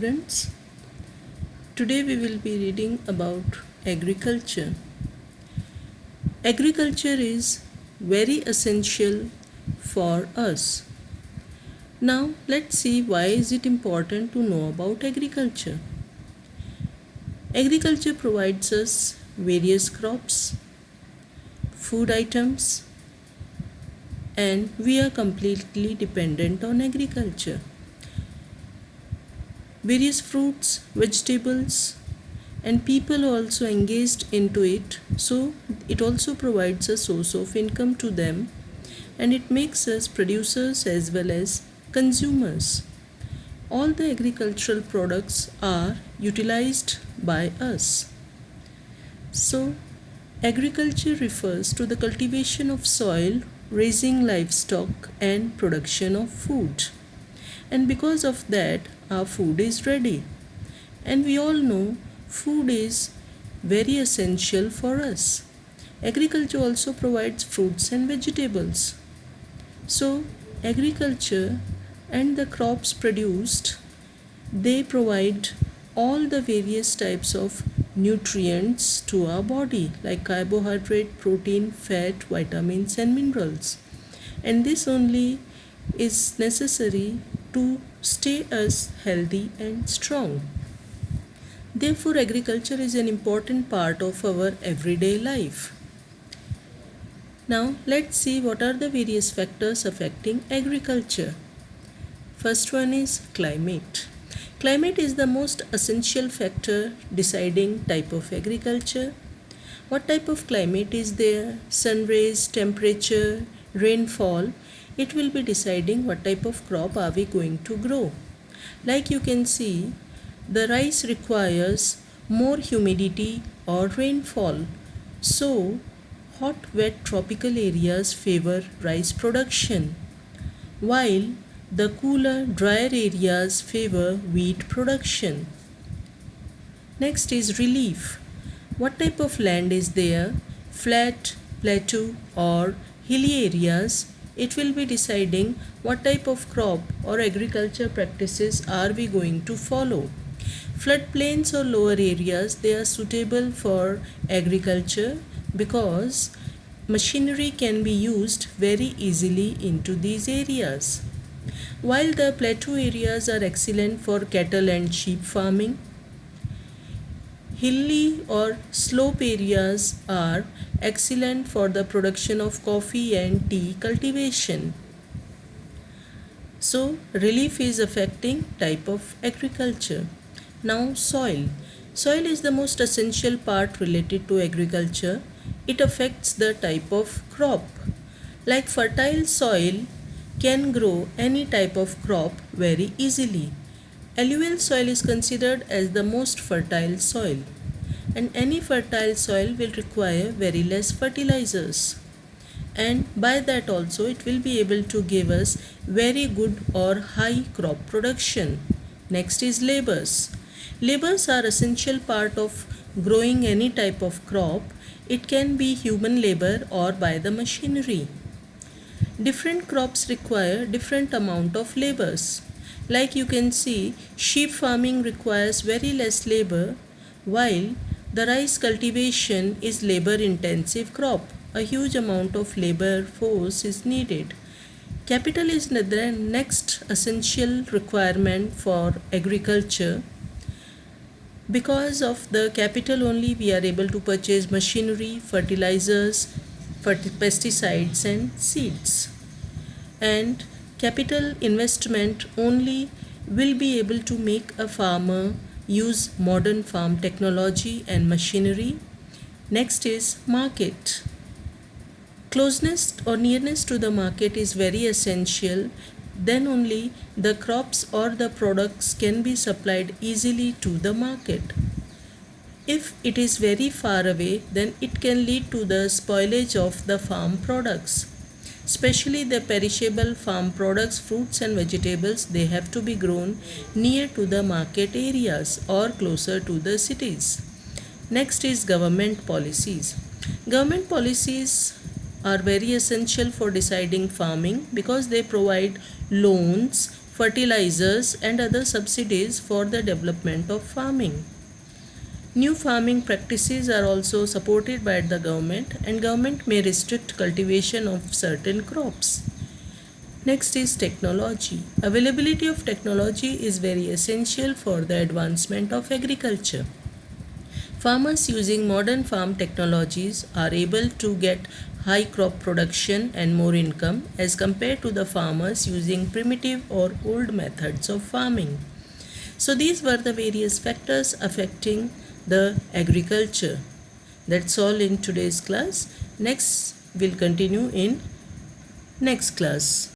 students. Today we will be reading about agriculture. Agriculture is very essential for us. Now let's see why is it important to know about agriculture. Agriculture provides us various crops, food items, and we are completely dependent on agriculture. Various fruits, vegetables, and people also engaged into it, so it also provides a source of income to them, and it makes us producers as well as consumers. All the agricultural products are utilized by us. So agriculture refers to the cultivation of soil, raising livestock, and production of food. And because of that, our food is ready. And we all know food is very essential for us. Agriculture also provides fruits and vegetables. So agriculture and the crops produced, they provide all the various types of nutrients to our body, like carbohydrate, protein, fat, vitamins, and minerals. And this only is necessary to stay us healthy and strong. Therefore, agriculture is an important part of our everyday life. Now, let's see what are the various factors affecting agriculture. First one is climate. Climate is the most essential factor deciding type of agriculture. What type of climate is there? Sun rays, temperature, rainfall. It will be deciding what type of crop are we going to grow. Like you can see, the rice requires more humidity or rainfall. So, hot, wet tropical areas favor rice production, while the cooler, drier areas favor wheat production. Next is relief. What type of land is there? Flat, plateau, or hilly areas? It will be deciding what type of crop or agriculture practices are we going to follow. Floodplains or lower areas, they are suitable for agriculture because machinery can be used very easily into these areas. While the plateau areas are excellent for cattle and sheep farming, hilly or slope areas are excellent for the production of coffee and tea cultivation. So, relief is affecting type of agriculture. Now, soil. Soil is the most essential part related to agriculture. It affects the type of crop. Like fertile soil can grow any type of crop very easily. Alluvial soil is considered as the most fertile soil, and any fertile soil will require very less fertilizers, and by that also it will be able to give us very good or high crop production. Next is labors. Labors are essential part of growing any type of crop. It can be human labor or by the machinery. Different crops require different amount of labors. Like you can see, sheep farming requires very less labor, while the rice cultivation is labor intensive crop. A huge amount of labor force is needed. Capital is the next essential requirement for agriculture. Because of the capital only we are able to purchase machinery, fertilizers, pesticides and seeds. And capital investment only will be able to make a farmer use modern farm technology and machinery. Next is market. Closeness or nearness to the market is very essential. Then only the crops or the products can be supplied easily to the market. If it is very far away, then it can lead to the spoilage of the farm products. Especially the perishable farm products, fruits and vegetables, they have to be grown near to the market areas or closer to the cities. Next is government policies. Government policies are very essential for deciding farming because they provide loans, fertilizers, and other subsidies for the development of farming. New farming practices are also supported by the government, and government may restrict cultivation of certain crops. Next is technology. Availability of technology is very essential for the advancement of agriculture. Farmers using modern farm technologies are able to get high crop production and more income as compared to the farmers using primitive or old methods of farming. So these were the various factors affecting the agriculture. That's all in today's class. Next, we'll continue in next class.